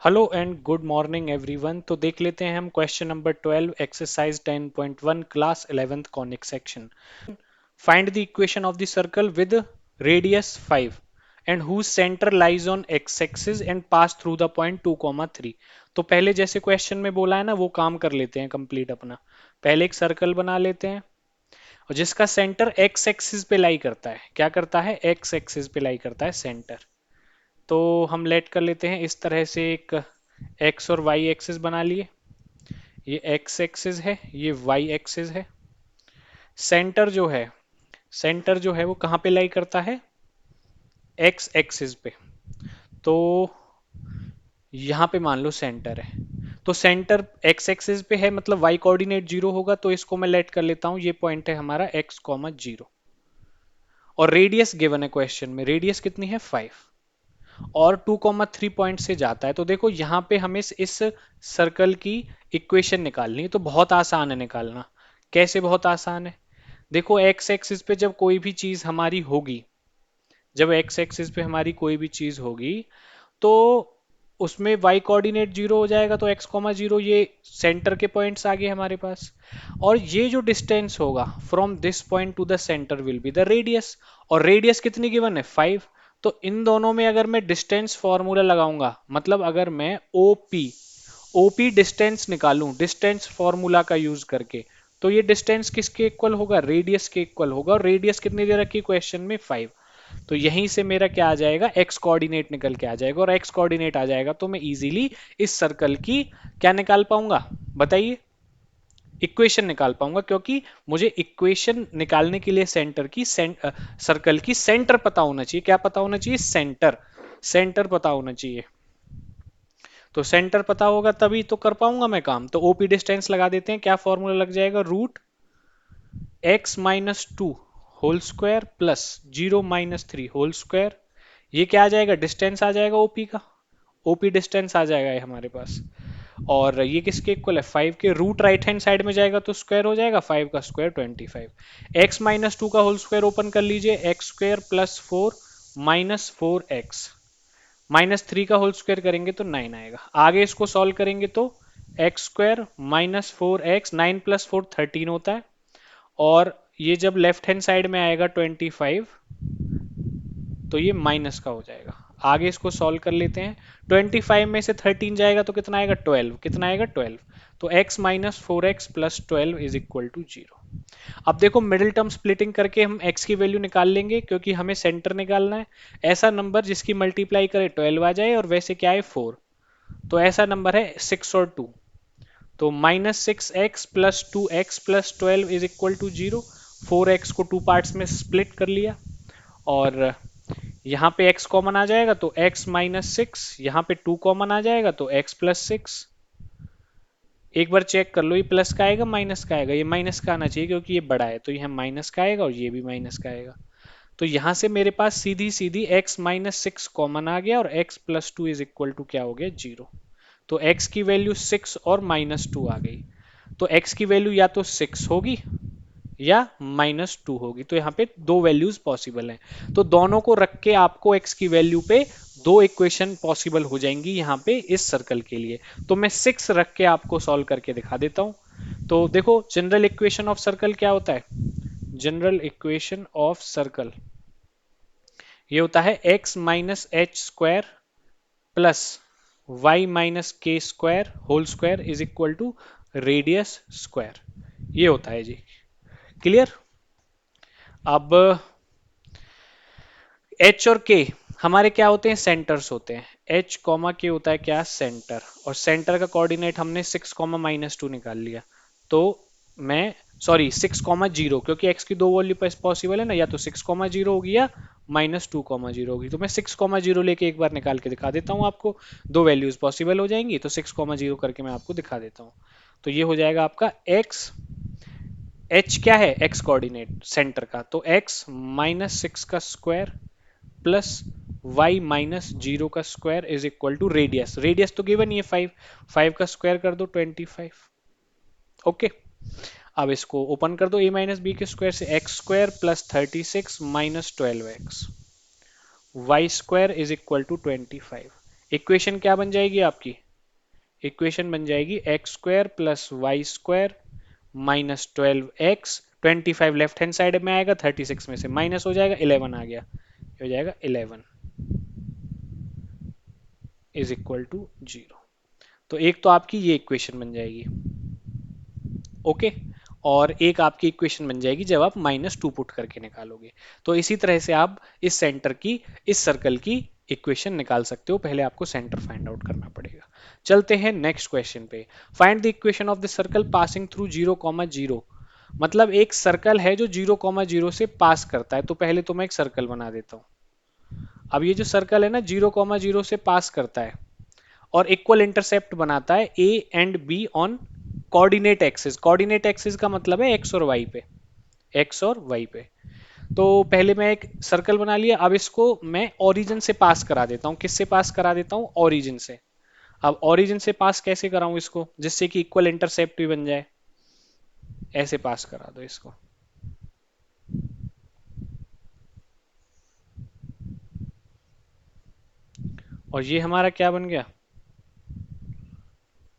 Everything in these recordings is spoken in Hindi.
Hello and good morning everyone. तो देख लेते हैं हम question number 12 exercise 10.1 class 11th conic section. Find the equation of the circle with radius 5 and whose centre lies on x axis and pass through the point 2,3। तो पहले जैसे क्वेश्चन में बोला है ना वो काम कर लेते हैं कंप्लीट अपना। पहले एक सर्कल बना लेते हैं और जिसका सेंटर एक्स एक्सिस पे लाई करता है। क्या करता है? एक्स एक्सिस पे लाई करता है सेंटर। तो हम लेट कर लेते हैं इस तरह से एक एक्स और वाई एक्सिस बना लिए। ये एक्स एक्सिस है, ये वाई एक्सिस है। सेंटर जो है सेंटर जो है वो कहाँ पे लाई करता है? एक्स एक्सिस पे। तो यहाँ पे मान लो सेंटर है, तो सेंटर एक्स एक्सिस पे है मतलब वाई कोऑर्डिनेट जीरो होगा, तो इसको मैं लेट कर लेता हूँ। ये पॉइंट है हमारा एक्स कॉमा जीरो। और रेडियस गिवन है क्वेश्चन में, रेडियस कितनी है? 5। और 2,3 पॉइंट से जाता है। तो देखो यहाँ पे हमें इस सर्कल की इक्वेशन निकालनी है, तो बहुत आसान है निकालना। कैसे बहुत आसान है? देखो एक्स एक्सिस पे जब कोई भी चीज हमारी होगी, जब एक्स एक्सिस पे हमारी कोई भी चीज होगी तो उसमें वाई कोऑर्डिनेट जीरो हो जाएगा, तो एक्स कॉमा जीरो ये सेंटर के पॉइंट्स आ गए हमारे पास। और ये जो डिस्टेंस होगा from this point two the centre will be the radius. और रेडियस कितनी गिवन है? 5। तो इन दोनों में अगर मैं डिस्टेंस फॉर्मूला लगाऊंगा, मतलब अगर मैं ओपी ओपी डिस्टेंस निकालूं डिस्टेंस फॉर्मूला का यूज करके, तो ये डिस्टेंस किसके इक्वल होगा? रेडियस के इक्वल होगा। और रेडियस कितनी दे रखी क्वेश्चन में? 5। तो यहीं से मेरा क्या आ जाएगा? एक्स कोऑर्डिनेट निकल के आ जाएगा। और एक्स कोऑर्डिनेट आ जाएगा तो मैं इजीली इस सर्कल की क्या निकाल पाऊंगा? बताइए। इक्वेशन निकाल पाऊंगा, क्योंकि मुझे इक्वेशन निकालने के लिए सर्कल की सेंटर पता होना चाहिए। क्या पता होना चाहिए? सेंटर। सेंटर पता होना चाहिए। तो सेंटर पता होगा तभी तो कर पाऊंगा मैं काम। तो ओपी डिस्टेंस लगा देते हैं। क्या फॉर्मूला लग जाएगा? Root x minus two whole square plus 0 - 3 whole square. ये क्या आ जाएगा? डिस्टेंस आ जाएगा ओपी का। ओपी डिस्टेंस आ जाएगा ये हमारे पास। और ये किसके इक्वल है? 5 के। रूट राइट हैंड साइड में जाएगा तो स्क्वायर हो जाएगा। 5 का स्क्वायर 25। x - 2 का होल स्क्वायर ओपन कर लीजिए। X square plus 4 minus 4x। -3 का होल स्क्वायर करेंगे तो 9 आएगा। आगे इसको सॉल्व करेंगे तो एक्स स्क्वायर -4x, 9 + 4 13 होता है। और ये जब लेफ्ट हैंड साइड में आएगा 25, तो ये माइनस का हो जाएगा। आगे इसको सॉल्व कर लेते हैं। 25 में से 13 जाएगा तो कितना आएगा? 12। कितना आएगा? 12। तो x - 4x + 12 is equal to 0। अब देखो मिडिल टर्म स्प्लिटिंग करके हम x की वैल्यू निकाल लेंगे, क्योंकि हमें सेंटर निकालना है। ऐसा नंबर जिसकी मल्टीप्लाई करे 12 आ जाए, और वैसे क्या है? 4। तो ऐसा नंबर है 6 और 2। तो -6x + 2x + 12 is equal to 0। 4x को टू पार्ट्स में स्प्लिट कर लिया। और यहाँ पे x कॉमन आ जाएगा तो x - 6, यहाँ पे 2 कॉमन आ जाएगा तो x + 6। एक बार चेक कर लो, ये प्लस का आएगा माइनस का आएगा? ये माइनस का आना चाहिए, क्योंकि ये बड़ा है, तो ये माइनस का आएगा और ये भी माइनस का आएगा। तो यहां से मेरे पास सीधी सीधी x - 6 कॉमन आ गया, और x + 2 इज इक्वल टू क्या हो गया? 0। तो x की वैल्यू 6 और -2 आ गई। तो x की वैल्यू या तो 6 होगी या -2 होगी। तो यहाँ पे दो वैल्यूज पॉसिबल हैं। तो दोनों को रख के आपको x की वैल्यू पे दो इक्वेशन पॉसिबल हो जाएंगी यहाँ पे इस सर्कल के लिए। तो मैं 6 रख के आपको सॉल्व करके दिखा देता हूँ। तो देखो जनरल इक्वेशन ऑफ सर्कल क्या होता है? जनरल इक्वेशन ऑफ सर्कल ये होता है x - h square plus y - k square whole square is equal to radius square. ये होता है जी। क्लियर? अब एच और के हमारे क्या होते हैं? सेंटर्स होते हैं। एच कॉमा के होता है क्या? सेंटर। और सेंटर का कोऑर्डिनेट हमने 6 -2 निकाल लिया। तो मैं सॉरी 6, 0, क्योंकि एक्स की दो वैल्यू पॉसिबल है ना, या तो 6, 0 होगी या -2, 0 होगी। तो मैं 6, 0 लेके एक बार निकाल के दिखा देता हूँ आपको। दो वैल्यूज पॉसिबल हो जाएंगी, तो 6, 0 करके मैं आपको दिखा देता हूँ। तो ये हो जाएगा आपका एक्स। एच क्या है? एक्स कोऑर्डिनेट सेंटर का। तो एक्स -6 का स्क्वायर प्लस y - 0 का square is equal to radius. Radius तो गिवन ही है 5। 5 का स्क्वायर कर दो 25। ओके। अब इसको ओपन कर दो। a - b के स्क्वायर से x square plus 36 - 12x। Y square is equal to 25। Equation क्या बन जाएगी आपकी? इक्वेशन बन जाएगी x square plus Y square minus 12x। 25 left hand side में आएगा, 36 में से माइनस हो जाएगा, 11 आ गया, ये हो जाएगा 11 इज इक्वल टू 0। तो एक तो आपकी ये इक्वेशन बन जाएगी, ओके। और एक आपकी इक्वेशन बन जाएगी जब आप -2 पुट करके निकालोगे। तो इसी तरह से आप इस सेंटर की, इस सर्कल की इक्वेशन निकाल सकते हो। पहले आपको सेंटर फाइंड आउट करना पड़ेगा। चलते हैं नेक्स्ट क्वेश्चन पे। Find the equation of the circle passing through 0,0। मतलब एक सर्कल है जो 0,0 से पास करता है। तो पहले तो मैं एक सर्कल बना देता हूं। अब ये जो सर्कल है ना, 0,0 से पास करता है और इक्वल इंटरसेप्ट बनाता है ए and be on coordinate axis. Coordinate axis का मतलब है एक्स और वाई पे, एक्स और वाई पे। तो पहले मैं एक सर्कल बना लिया। अब इसको मैं ओरिजिन से पास करा देता हूं। किससे पास करा देता हूं? ओरिजिन से। अब ओरिजिन से पास कैसे कराऊं इसको, जिससे कि इक्वल इंटरसेप्ट भी बन जाए? ऐसे पास करा दो इसको। और ये हमारा क्या बन गया?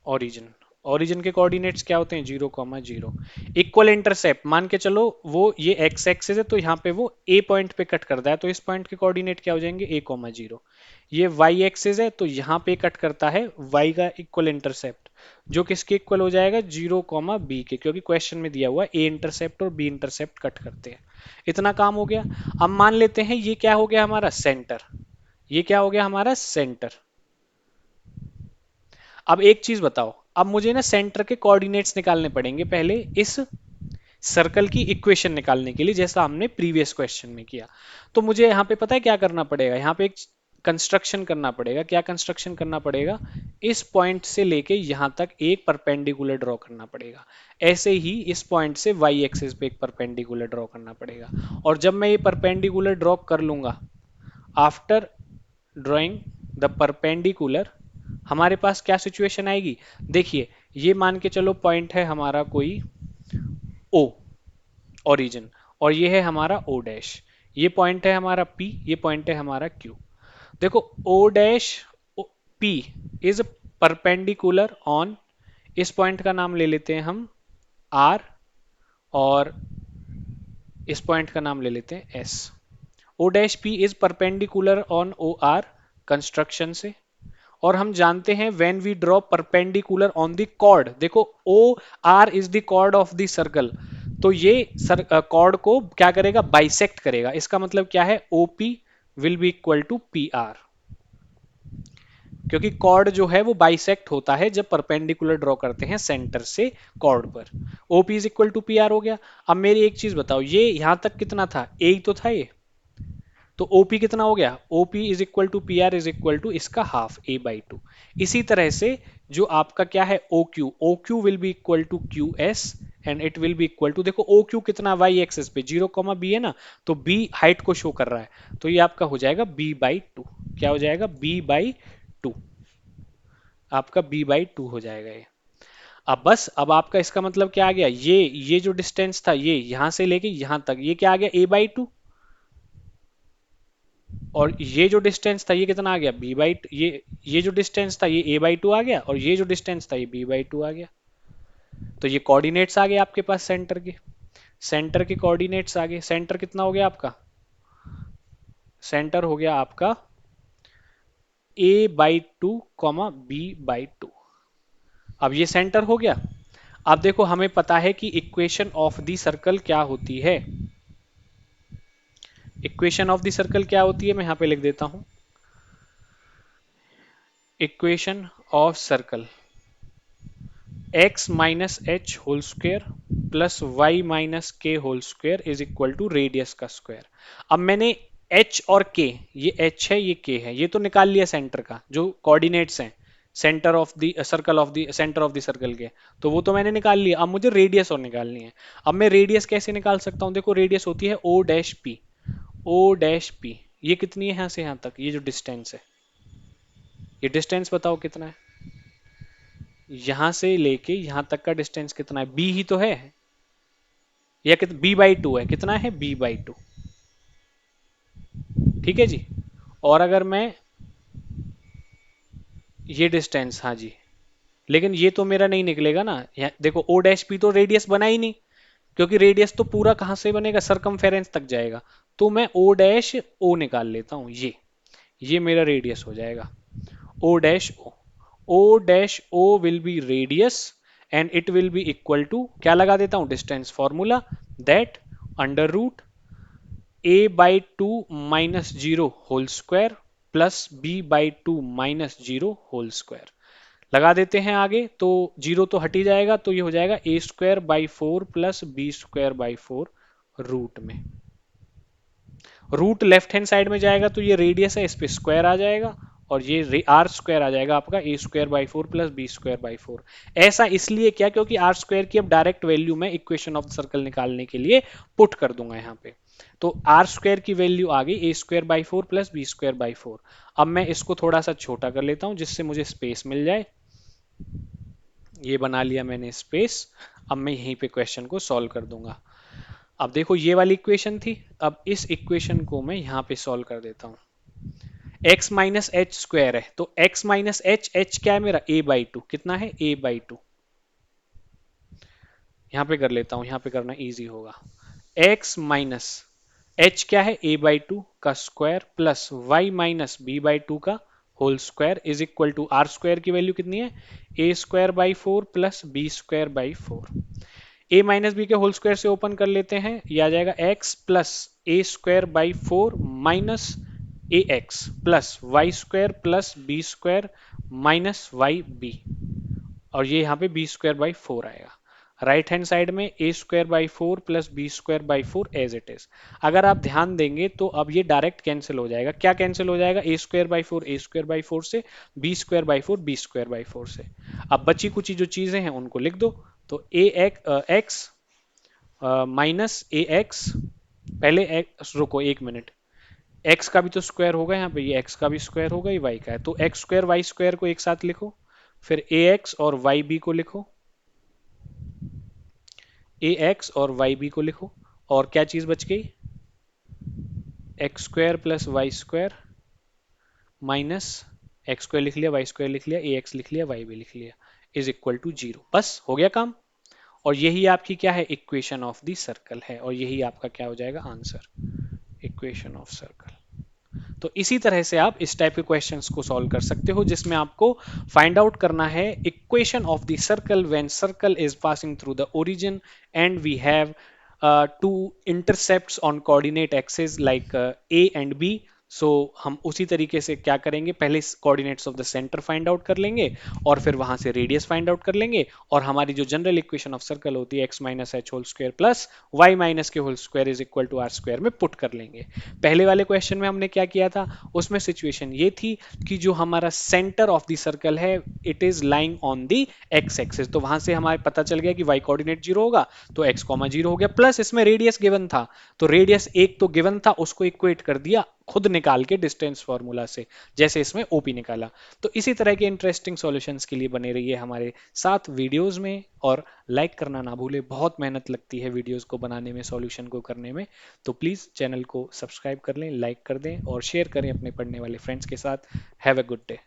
ओरिजिन। ओरिजिन के कोऑर्डिनेट्स क्या होते हैं? 0,0। इक्वल इंटरसेप्ट मान के चलो, वो ये एक्स एक्सिस है तो यहाँ पे वो ए पॉइंट पे कट करता है, तो इस पॉइंट के कोऑर्डिनेट क्या हो जाएंगे? a,0। ये वाई एक्सिस है तो यहाँ पे कट करता है वाई का इक्वल इंटरसेप्ट, जो किसके इक्वल हो जाएगा? 0,b के, क्योंकि क्वेश्चन में दिया हुआ है ए इंटरसेप्ट और बी इंटरसेप्ट कट करते हैं। इतना काम हो गया। अब मान लेते हैं ये क्या हो गया हमारा? सेंटर। ये क्या हो गया हमारा? सेंटर। अब एक चीज बताओ, अब मुझे ना सेंटर के कोऑर्डिनेट्स निकालने पड़ेंगे पहले इस सर्कल की इक्वेशन निकालने के लिए, जैसा हमने प्रीवियस क्वेश्चन में किया। तो मुझे यहाँ पे पता है क्या करना पड़ेगा? यहाँ पे एक कंस्ट्रक्शन करना पड़ेगा। क्या कंस्ट्रक्शन करना पड़ेगा? इस पॉइंट से लेके यहाँ तक एक परपेंडिकुलर ड्रॉ करना पड़ेगा। ऐसे ही इस पॉइंट से वाई एक्सिस पे एक परपेंडिकुलर ड्रॉ करना पड़ेगा। और जब मैं ये परपेंडिकुलर ड्रॉ कर लूंगा, आफ्टर ड्राइंग द परपेंडिकुलर, हमारे पास क्या सिचुएशन आएगी? देखिए, ये मान के चलो पॉइंट है हमारा कोई ओ, ओरिजिन, और ये है हमारा ओ डैश। ये पॉइंट है हमारा पी, ये पॉइंट है हमारा क्यू। देखो, O dash P is perpendicular on, इस पॉइंट का नाम ले लेते हैं हम आर, और इस पॉइंट का नाम ले लेते हैं S. O dash P is perpendicular on O R construction से। और हम जानते हैं when we draw perpendicular on the chord, देखो O R is the chord of the circle, तो ये कॉर्ड को क्या करेगा? बाइसेक्ट करेगा। इसका मतलब क्या है? OP will be equal to P R, क्योंकि कॉर्ड जो है वो बाइसेक्ट होता है जब परपेंडिकुलर ड्रॉ करते हैं सेंटर से कॉर्ड पर। OP is equal to P R हो गया। अब मेरी एक चीज बताओ, ये यहां तक कितना था? ए ही तो था ये। तो OP कितना हो गया? OP is equal to P R is equal to इसका हाफ, a/2। इसी तरह से जो आपका क्या है? OQ will be equal to QS and it will be equal to, देखो OQ कितना? वाई एक्सेस पे 0,b है ना, तो B हाइट को शो कर रहा है, तो ये आपका हो जाएगा b/2। क्या हो जाएगा? b/2। आपका b/2 हो जाएगा ये। अब बस, अब आपका इसका मतलब क्या आ गया? ये जो डिस्टेंस था, ये यहां से लेके यहां तक, ये क्या आ गया? a/2। और ये जो डिस्टेंस था ये कितना आ गया? b/2। ये जो डिस्टेंस था ये a/2 आ गया, और ये जो डिस्टेंस था ये b/2 आ गया। तो ये कोऑर्डिनेट्स आ गए आपके पास सेंटर के। सेंटर के कोऑर्डिनेट्स आ गए। सेंटर कितना हो गया आपका? सेंटर हो गया आपका a/2 b/2। अब ये सेंटर हो गया। अब देखो, हमें पता है कि इक्वेशन ऑफ द सर्कल क्या होती है। इक्वेशन ऑफ द सर्कल क्या होती है? मैं यहां पे लिख देता हूं, equation of circle x minus H whole square plus Y minus K whole square is equal to radius का स्क्वायर। अब मैंने h और k, ये h है ये k है, ये तो निकाल लिया सेंटर का, जो कोऑर्डिनेट्स हैं centre of the circle of the centre of the circle के, तो वो तो मैंने निकाल लिया। अब मुझे रेडियस और निकालनी है। अब मैं रेडियस कैसे निकाल सकता हूँ? देखो, रेडियस होती है o dash p। o dash p ये कितनी है? यहां से यहां तक ये जो डिस्टेंस है, ये डिस्टेंस बताओ कितना है? यहां से लेके यहां तक का डिस्टेंस कितना है? b ही तो है, या कितना? b/2 है। कितना है? b/2। ठीक है जी। और अगर मैं ये डिस्टेंस, हाँ जी। लेकिन ये तो मेरा नहीं निकलेगा ना, देखो ओ डैश पी तो रेडियस बना ही नहीं, क्योंकि रेडियस तो पूरा कहाँ से बनेगा, सरकमफेरेंस तक जाएगा। तो मैं ओ डैश ओ निकाल लेता हूँ, ये मेरा रेडियस हो जाएगा। O dash O, O dash O will be radius and it will be equal to, क्या लगा देता हूँ distance formula, that under root a by two minus zero whole square plus b by two minus zero whole square. लगा देते हैं आगे, तो जीरो तो हट ही जाएगा, तो ये हो जाएगा A square by four plus B square by four root में। रूट लेफ्ट हैंड साइड में जाएगा तो ये रेडियस है, इस पे स्क्वायर आ जाएगा, और ये आर स्क्वायर आ जाएगा आपका A square by four plus B square by four. ऐसा इसलिए क्या, क्योंकि आर स्क्वायर की अब डायरेक्ट वैल्यू मैं इक्वेशन ऑफ सर्कल निकालने के लिए पुट कर दूंगा यहाँ पे। तो आर स्क्वायर की वैल्यू आ गई A square by four plus B square by four. अब मैं इसको थोड़ा सा छोटा कर लेता हूँ जिससे मुझे स्पेस मिल जाए। ये बना लिया मैंने स्पेस। अब मैं यहीं पे क्वेश्चन को सॉल्व कर दूंगा। अब देखो ये वाली इक्वेशन थी, अब इस इक्वेशन को मैं यहाँ पे सॉल्व कर देता हूँ। x माइनस एच स्क्वायर है, तो x माइनस एच, एच क्या है मेरा, a बाई टू, कितना है a बाई टू। यहाँ पे कर लेता हूँ, यहाँ पे करना इजी होगा। x माइनस एच क्या है, a बाई टू का square plus y minus B by two का whole square is equal to R square की वैल्यू कितनी है, A square by four plus B square by four. A minus B के होल स्क्वायर से ओपन कर लेते हैं, ये आ जाएगा X plus A square by four minus A X plus Y square plus B square minus Y B, और ये यहाँ पे बी स्क्वायर बाई फोर आएगा। राइट हैंड साइड में A square by four plus B square by four as it is. अगर आप ध्यान देंगे तो अब ये डायरेक्ट कैंसिल हो जाएगा। क्या कैंसिल हो जाएगा, A square by four A square by four से, B square by four B square by four से। अब बची कुची जो चीजें हैं उनको लिख दो। तो ए एक्स माइनस ए एक्स, पहले एक्स, रुको एक मिनट, एक्स का भी तो स्क्वायर होगा यहाँ पे, ये एक्स का भी स्क्वायर होगा, ये वाई का है, तो एक्स स्क्वायर वाई स्क्वायर को एक साथ लिखो, फिर ए एक्स और वाई बी को लिखो, ए एक्स और वाई बी को लिखो, और क्या चीज बच गई, x square plus Y square minus, x square लिख लिया, वाई स्क्वायर लिख लिया, ए एक्स लिख लिया, वाई बी लिख लिया, इज इक्वल टू जीरो। बस हो गया काम। और यही आपकी क्या है, इक्वेशन ऑफ द सर्कल है, और यही आपका क्या हो जाएगा आंसर, इक्वेशन ऑफ सर्कल। तो इसी तरह से आप इस टाइप के क्वेश्चंस को सॉल्व कर सकते हो, जिसमें आपको फाइंड आउट करना है equation of the circle when circle is passing through the origin and we have two intercepts on coordinate axis like A and B. So हम उसी तरीके से क्या करेंगे, पहले coordinates of the centre find out कर लेंगे, और फिर वहां से रेडियस फाइंड आउट कर लेंगे, और हमारी जो जनरल इक्वेशन ऑफ सर्कल होती है X minus H whole square plus Y minus K whole square is equal to R square में पुट कर लेंगे। पहले वाले क्वेश्चन में हमने क्या किया था, उसमें सिचुएशन ये थी कि जो हमारा सेंटर ऑफ द सर्कल है it is lying on the x axis, तो वहां से हमारे पता चल गया कि वाई कोऑर्डिनेट जीरो होगा, तो एक्स कॉमा जीरो हो गया, प्लस इसमें रेडियस गिवन था, तो रेडियस एक तो गिवन था, उसको इक्वेट कर दिया खुद निकाल के डिस्टेंस फार्मूला से, जैसे इसमें ओपी निकाला। तो इसी तरह के इंटरेस्टिंग सॉल्यूशंस के लिए बने रहिए हमारे साथ वीडियोस में, और लाइक करना ना भूले, बहुत मेहनत लगती है वीडियोस को बनाने में, सॉल्यूशन को करने में। तो प्लीज़ चैनल को सब्सक्राइब कर लें, लाइक कर दें और शेयर करें अपने पढ़ने वाले फ्रेंड्स के साथ। Have a good day.